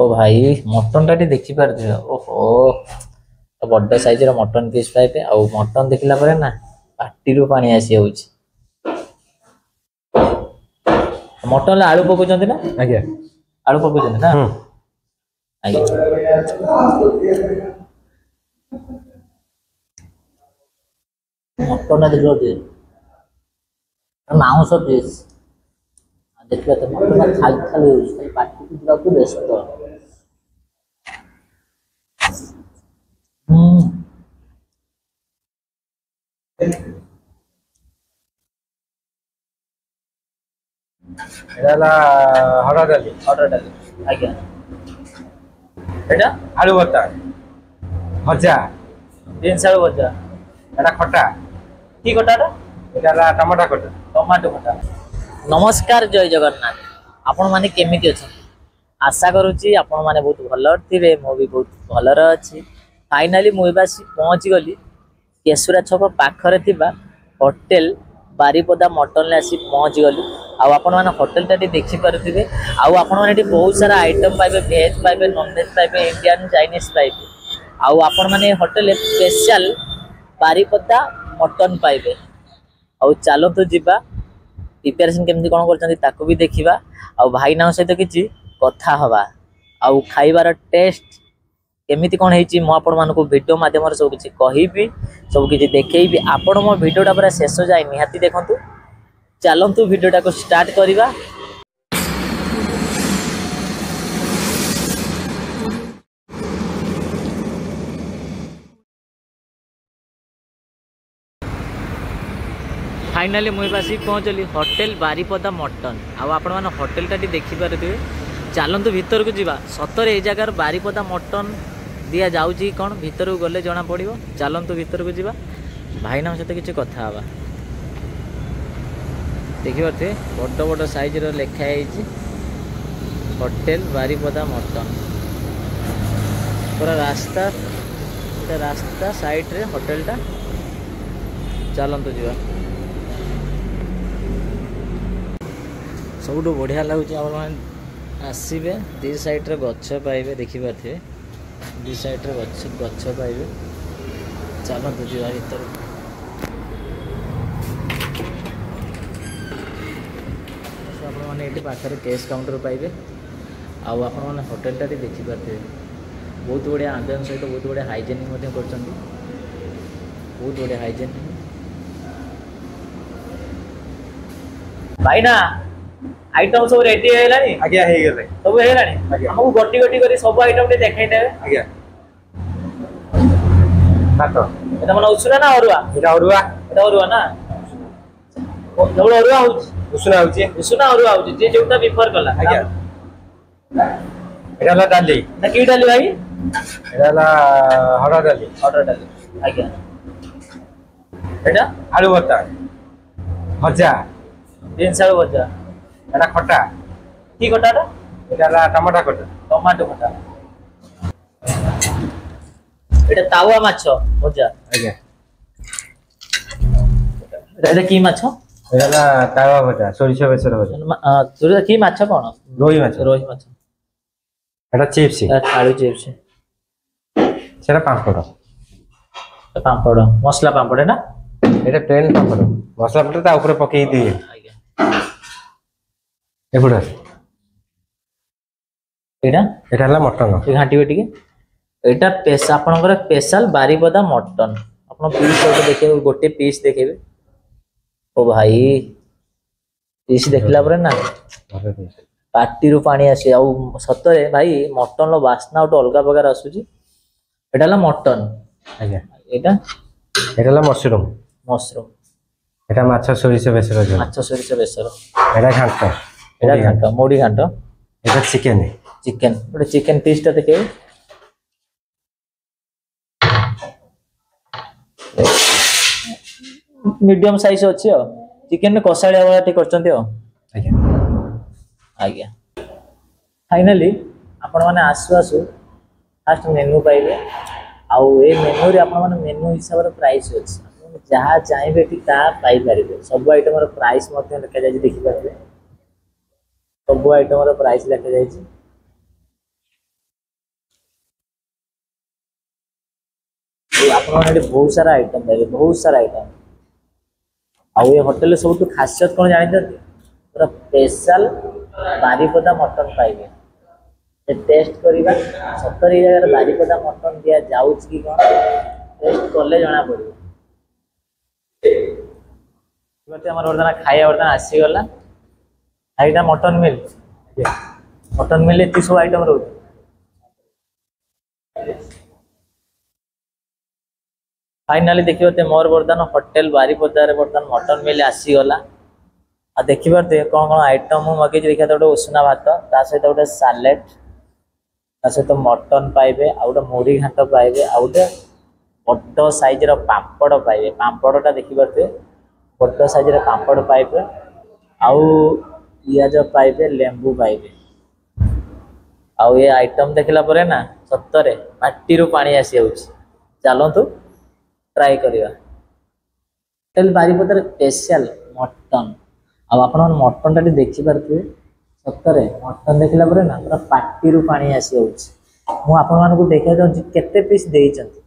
ओ भाई मटन टा देखी पारे ओहो बड़ साइज मटन पीस पाइबे आ मटन देखला परे ना पाटी रू पानी आसी होउची। मटन आलू पकाउछन्ती ना आज्ञा आलू पकाउछन्ती ना आज्ञा मटन देखलो दे मांस पीस देखला तो मटन खाई खाली होउची पाटी को पूरा को व्यस्त। एला हरा डाली आज्ञा एटा आलू भर्ता भजा बीन्स आलू भजा एटा खटा की खटाटा एटा टमाटा खटा टमाटो खटा। नमस्कार जय जगन्नाथ आपण माने केमिति अछन आशा करूची आपण माने बहुत भल थिबे मो भी बहुत भलर अछि। फाइनली मुबासी पहुंची गली केसुरा छक पाखरे थिबा होटल बारीपदा मटन ले आसी पहुंची गली आपण माने होटल टाटी देखि पारुथिबे आपण माने बहुत सारा आइटम पाइबे वेज पाइबे नॉन वेज पाइबे इंडियन चाइनीज पाइबे आपण माने होटल स्पेशल बारीपदा मटन पाइबे चलो तो जीवा प्रिपरेशन केमती कौन करछन्ती ताको भी देखिबा भाई ना सहित किछि कथा हवा खाइबार टेस्ट केमिति कौन हेची मो आपण मानको वीडियो माध्यम सब किछि कहिबी सब किछि देखैबी आपण मो वीडियोटा पूरा शेष जाय निहाती देखंतु। चलंतु वीडियोटा को स्टार्ट करिबा। फाइनली मुई बासी पहुँचली होटल बारीपदा मटन आपण मैंने होटल टाटी देखी पारे। चलतु भीतर को जीवा सतरे ए जगार बारीपदा मटन दिया जाउची कौन भीतर को गले जना पड़ो। चलतु भीतर को जीवा भाई ना सहित किसी कथा हवा देखिए बड़ बड़ साइज लिखाई होटल बारीपदा मटन पूरा रास्ता रास्ता साइड रे होटल टा। चलतु जीवा सब बढ़िया लगुच आसबे दी साइड रे गछ पाइबे देखिपारे दी साइड रे गछ पाइबे। चलतु जीवा भीतर आपने ये पाखे कैश काउंटर पाइबे आपण होटल टा देखिपारे बहुत बढ़िया आंबियंस सहित बहुत बढ़िया हाइजेनिक कर बहुत बढ़िया हाइजेनिक भाई ना आइटम सब रेडी हेलानी आज्ञा हे गेले सब हेलानी हमहु गटी गटी करी सब आइटम ते देखाइ देबे। आज्ञा काटो एटा मन उसुना ना अरुआ एटा अरुआ ना जबड़ अरुआ होउची उसुना अरुआ होउची जे जोटा प्रिफर कला। आज्ञा एटा ला डाली ना की डाली भाई एटा ला हरा डाली आज्ञा एटा आलू भर्ता भजा बीन्स आलू भजा एटा खटा की खटाटा एटा टमाटा खटा टमाटो खटा एटा तावा माछ भजा आज्ञा एटा की माछ एटा तावा भजा सोरिष बेसर भजा तुरा की माछ कोन रोही माछ एटा चिप्स आलू चिप्स सेटा पापड़ मसला पापड़ है ना एटा प्लेन पापड़ मसला पापड़ ता ऊपर पकई दी एपुडा एटा ला मटन घाटी बेटी एटा पेसा आपनकर स्पेशल बारीपदा मटन आपन पीस देखिए गोटे पीस देखेबे ओ भाई पीस देखला परे ना पाटी रू पानी आसी सतरे भाई मटन लो वासना गोटे अलग प्रकार आसुची। एटा ला मटन आज्ञा एटा ला मशरूम एटा माछ सोरिष बेसर एटा घांट मोड़ी घांट एटा चिकन गोटे चिकन पीस टा देखे मीडियम साइज अच्छी चिकन कषाड़िया वाला करछन्ती आज्ञा। फाइनली आपण माने आसु आसु फास्ट मेनू पाइबे मेनू रे आपण माने मेनू हिसाब रे प्राइस अछि जहाँ चाहिए कि पाई पारे सब आइटम प्राइस लिखा जाए देखिपारे सब आइटम प्राइस लिखा जाए आपने बहुत सारा आइटम पाइबे, बहुत सारा आइटम। आउ ये होटल सब खासियत कौन जानते पूरा स्पेशल बारिपदा मटन पाइबे। टेस्ट करवा सतरी जगह बारिपदा मटन दिया जाऊँ कि कौन टेस्ट कले जना पड़ो। बर्तमान खाया बर्तमान आसीगला खाईटा मटन मिल। मटन मिल ये सब आइटम रोचे। फाइनाली देखिए मोर बर्तमान होटेल बारिपदार बर्तमान मटन मिल आसीगला। आ देखिए कौन कौन आइटम मुझे मगे देखिए गोटे उषुना भात ता सहित गोटे सालेड ता सहित मटन पाइबे आ गोटे मुढ़ी घाट पाइबे आ गोटे बड़ साइज पापड़ पाइबे। पापड़टा देखिए बड़ साइज पापड़ पाइबे आउ पियाज पाइबे लेंबू पाइबे। आउ ये आइटम देखला परे ना सतरे माटी पानी आसी जाउछि। चलतु ट्राई करिया होटेल बारिपदार स्पेशल मटन। आप मटन टा देखी पारे सतरे मटन देखला परे ना पूरा पाटी पानी आसी जाउछि। मु आपन मानकु देखा चाहूँ केते पीस देइछन्ति।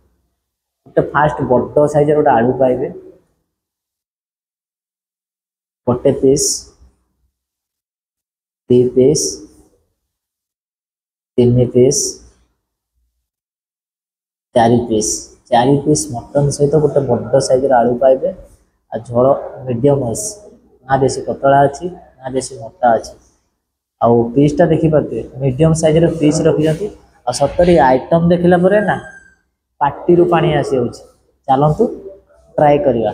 गोटे फास्ट बड़ साइज गोटे आलू पाइबे गोटे पीस दी पीस तीन पीस चार पीस मटन सहित गोटे बड़ साइज आलू पाइबे आ झोल मीडियम आइस ना बेसी पतला अच्छी ना बेसी मोटा अच्छी। आउ पीसटा देखिए मीडियम साइज पीस रखी आ सतरी आइटम देखला परे ना पाटी पानी आसी जाउछि। चलतु ट्राई करिया।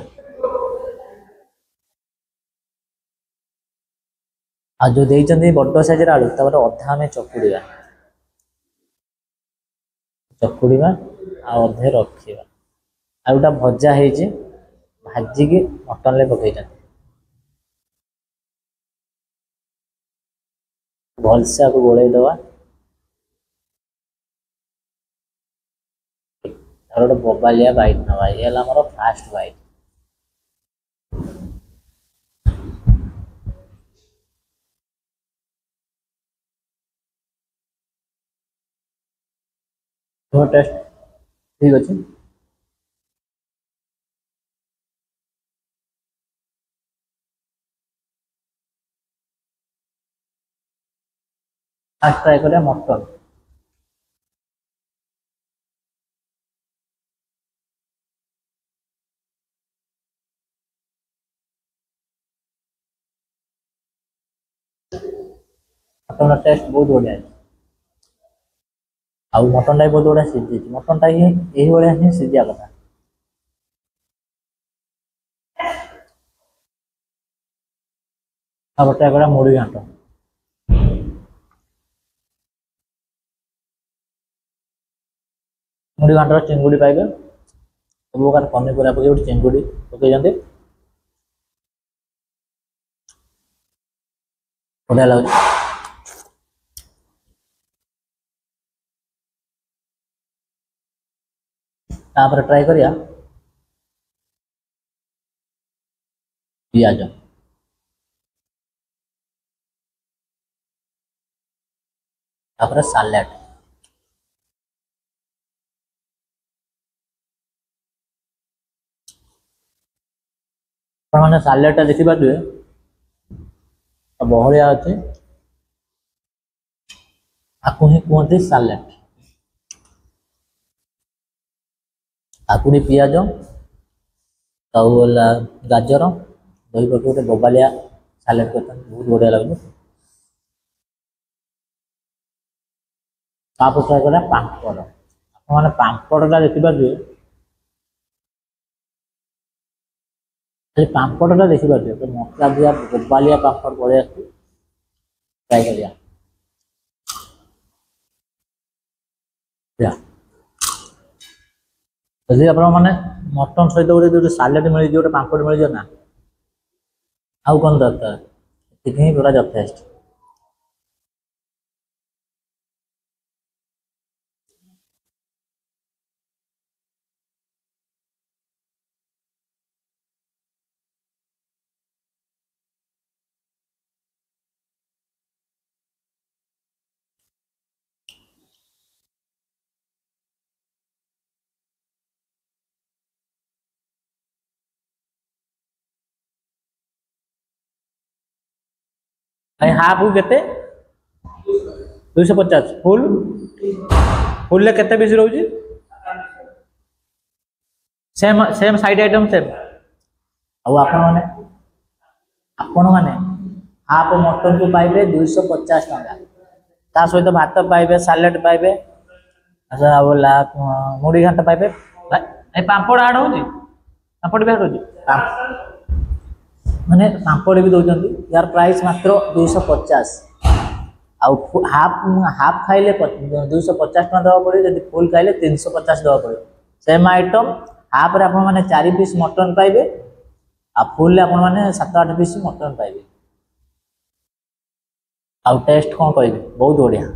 आ जो देइछन्ति बड़ साइज आलू तापर अधा आमे चकुड़ीबा आ अधे रखिबा। आ गोटा भजा ହେଇଛି भाजिकी मटन ले पकईछन्ति भलसे आपको गोले दवा। गोटे बोबालिया बाइट नवा ये मोर फास्ट बाइट। टेस्ट ठीक अच्छे। फास्ट ट्राई करिया मटन। मटन टेस्ट बहुत बढ़िया है। आउ मटन टा बहुत बढ़िया सीझी मटन टा ही यही भाया ही सीझा कथा। गोटे मुढ़ी घाट मुढ़ी घाटर चिंगुड़ी पाइबे सब प्रकार पनीपरिया पकड़ गोटे चिंगुड़ी पकई बढ़िया लगे। तापर ट्राई करिया पियाज तापर सालाड। मैंने सालाड टा देखी पारे बहलिया अच्छे आपको ही कहते सालाड। काकुड़ी पियाज गाजर दही पकड़ गोटे बोबालिया सालाड करते बहुत बढ़िया लगे। तापर ट्राई करा पापड़ आपने पापड़ा देखिपारे पापड़ा देखिपारे मसला दिया बोबालिया पापड़ बढ़िया ट्राई करिया। ଯଦି ଆପଣ ମାନେ ମଟନ ସହିତ ଗୋଟେ ସାଲାଡ ମିଳିଯିବ ଗୋଟେ ପାମ୍ପଡ଼ ମିଳିଯିବ ନା ଆଉ କଣ ଦରକାର ଏତିକି ହିଁ ପୁରା ଯଥେଷ୍ଟ। भाई हाफ केते 250 फुल फुल ले केते पीस रहउची same same side item same आ आपण माने हाफ मटन को पाइबे 250 टका ता सहित भात पाइबे सालाड पाइबे अच्छा बोला मुड़ी घाट पाइबे ए पापड़ आड होची पापड़ भी आड होची माने पापड़ भी दउचंदी यार प्राइस मात्र 250 आउ हाफ खाइले 250 टका दवा पड़े जदि फुल खाइले 350 दवा पड़े सेम आइटम हाफ रे आपण माने 4 पीस मटन पाइबे आ फुल ले आपण माने 7-8 पीस मटन पाइबे आउ टेस्ट कोन कहबे बहुत बढ़िया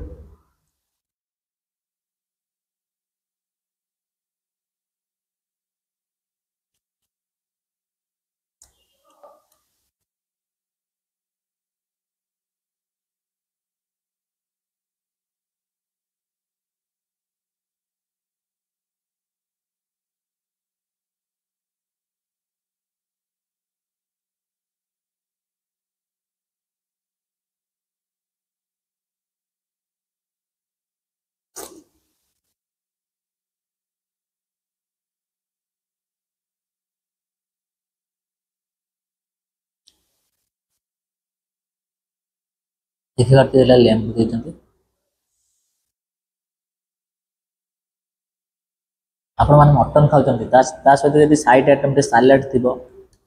देखि पार्टी देला लेंबू देचंती आपण माने मटन खाउचंती ता सहित यदि साइड आइटम रे सालाड थिबो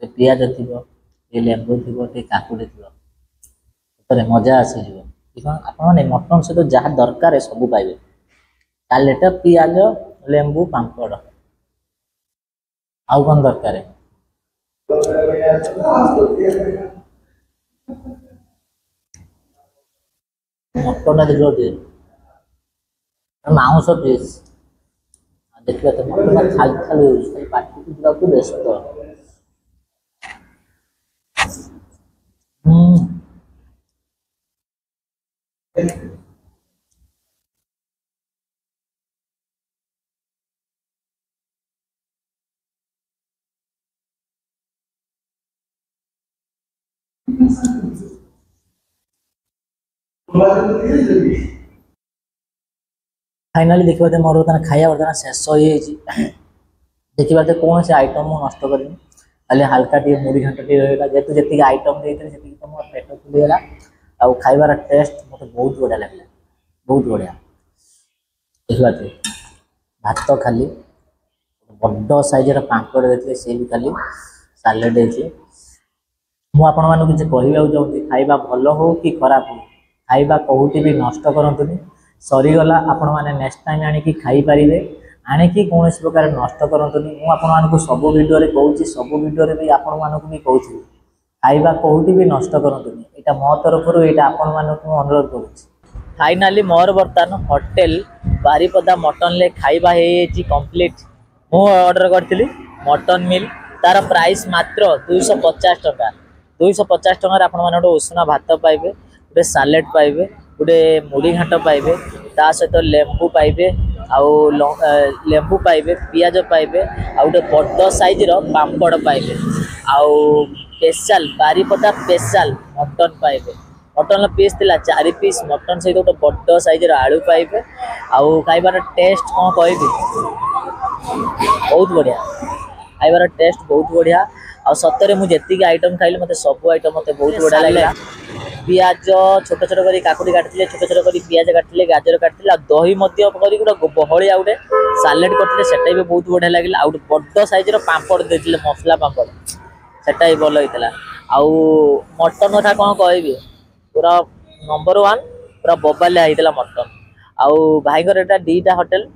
ते पियाज थिबो ए लेंबू थिबो ते काकुडी थिबो तरे मजा आसी जिवो देखो आपण माने मटन सहित जहा दरकार है सब पाइबे सालाड पियाज लेंबू पांपड़ आउ कोन दरकार है मटन देखो दे मांस पीस देखिए तो मटन खाली खाली खाली पार्टी को पूरा को व्यस्त फाइनली देखिए मोर बर्तमान खाया बर्तमान शेष हो देखिए कौन से आइटम नष्ट करनी खाली हल्का टी मुड़ी घंटा टी रहा जेतु जी आइटम देते तो मोर पेट फुलगला आ खाइबार टेस्ट मत बहुत बढ़िया लगे बहुत बढ़िया देखिए भात खाली बड़ साइज पांपड़ देते सी भी खाली सालाड देते मुझे कहवाक चाहूँगी खाइबा भल हो कि खराब हो खाइबा कहूँ भी नष्ट करतुनि सरीगला आपण मैंने नेक्स्ट टाइम आनिकी खाईपारे आनिकी कौन प्रकार नष्ट करतुनि मुझे सब वीडियो कहूँ सब वीडियो भी आपण मानक भी कहूँ खाइबा कहूँ भी नष्ट करतुनि यहाँ मो तरफ यहाँ आपण मानक अनुरोध करुँच फाइनाली मोर बर्तमान होटेल बारिपदा मटन ले खाइबा कंप्लीट मु ऑर्डर करी मटन मिल तार प्राइस मात्र 250 टका 250 टकर आपण मैंने गोटे उषुना भात पाइबे गोटे सालेड पाइबे गोटे मुड़ी घाट पाइबे ता सहित लेंबू पाइबे आउ लेंबू पाइबे पियाज पाइबे आ गोटे बड़ साइज पांपड़ पाइबे आउ स्पेशल बारिपदा स्पेशल मटन पाइबे मटन पीस थिला 4 पीस मटन सहित गोटे बड़ साइज आलू पाइबे आउ खाइबार टेस्ट कौन कहबी बहुत बढ़िया खाइबार टेस्ट बहुत बढ़िया आ सतरे मुझे आइटम खाइले मते सब आइटम मते बहुत बढ़िया लागला पियाज छोट छोट करी काकुडी काटले छोट छोट करी पियाज काटले गाजर काटले दही मध्य करी गोटे बहलिया गोटे सालेड करते सेटा भी बहुत बढ़िया लागला आ बड़ साइज पांपड़ देथिले मसला पांपड़ सेटा भी भल होइतला आउ मटन कथा कौन कहबी पूरा नंबर 1 पूरा बबालिया होइतला मटन आउ भाईगर एटा दीटा होटल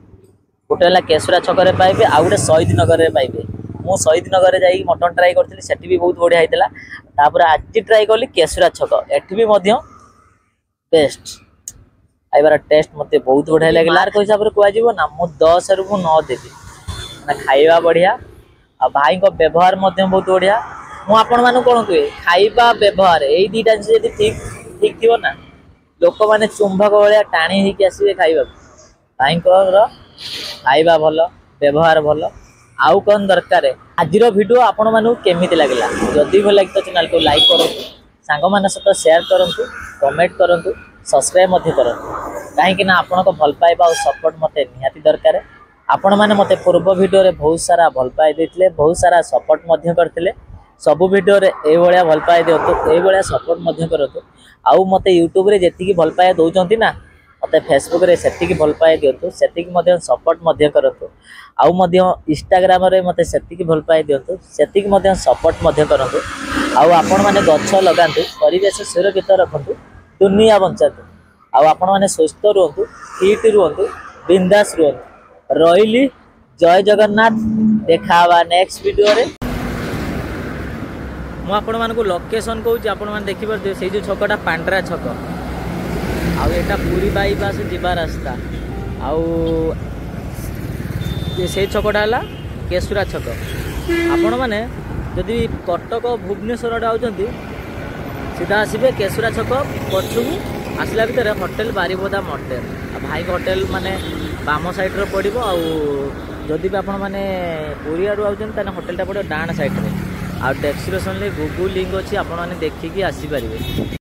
गोटे है केशुरा छक पाइबे आउ गोटे शहीद नगर में पाइबे मु शहीद नगर जाई मटन ट्राई करथिली सेठी भी बहुत बढ़िया होइतला तापर आज ट्राई कली केशुरा छक एठी भी मध्य बेस्ट खाइबार टेस्ट मते बहुत बढ़िया लागला मार्क हिसाब रे कुआ जीवो ना मु 10 रु 9 देबी ना खाइबा बढ़िया आ भाई को व्यवहार मते बहुत बढ़िया मु आपण मानु कोन कहे खाइबा व्यवहार एई दीटा जदी ठीक ठीक थिवो ना लोक माने चुंबक वाला टाणी ही के आसीबे खाइबा भाई को खाइबा भलो व्यवहार भलो आउ कौन दरकार है आज वीडियो आपण मानु केमिति लागला जदी भल लागे तो चैनल को लाइक करो सांग सहित सेयार करूँ कमेंट करूँ सब्सक्राइब कहीं आपण भल पाइबा और सपोर्ट मत निहाती दरकार आपण मैंने मत पूर्व भिडियो बहुत सारा भल पाई देते बहुत सारा सपोर्ट करते सबू भिडियो ये भल पाई दिंतु ये सपोर्ट करूँ आउ मत यूट्यूब रे जी भल पाए दौरान ना मत फेसबुक रे से भल पाए दिंतु से सपोर्ट करूँ आउ इंस्टाग्राम रे मत से भल पाए दिंतु से सपोर्ट करूँ आउ आपण मैंने गछ लगातु परिवेश सुरक्षित रखु दुनिया बंचातु आउ आपण मैंने सुस्थ रुहतु फिट रुहतु बिंदास रुहतु रही जय जगन्नाथ देखा नेक्स्ट वीडियो रे मु आपण मानकु लोकेशन कहूँ आपण मैंने देखिए से जो छकटा पांड्रा छक आटा पुरी बाईपास जीवा रास्ता आउ से छकटा है केशुरा छक आपण मैंने जदि कटक भुवनेश्वर आउଛନ୍ତି सीधा आसबे केशुरा छक पछू आसला भितर होटेल बारिपदा मोटेल भाई होटेल माने बाम साइड रो पड़ो आदि भी आपण मैंने पुरी आड़ू आउଛନ୍ତି होटेलटा पड़ो डाण साइड रे आ डेस्क्रिप्शन गूगल लिंक अच्छी आपण मैंने देखिकी आसीपारे।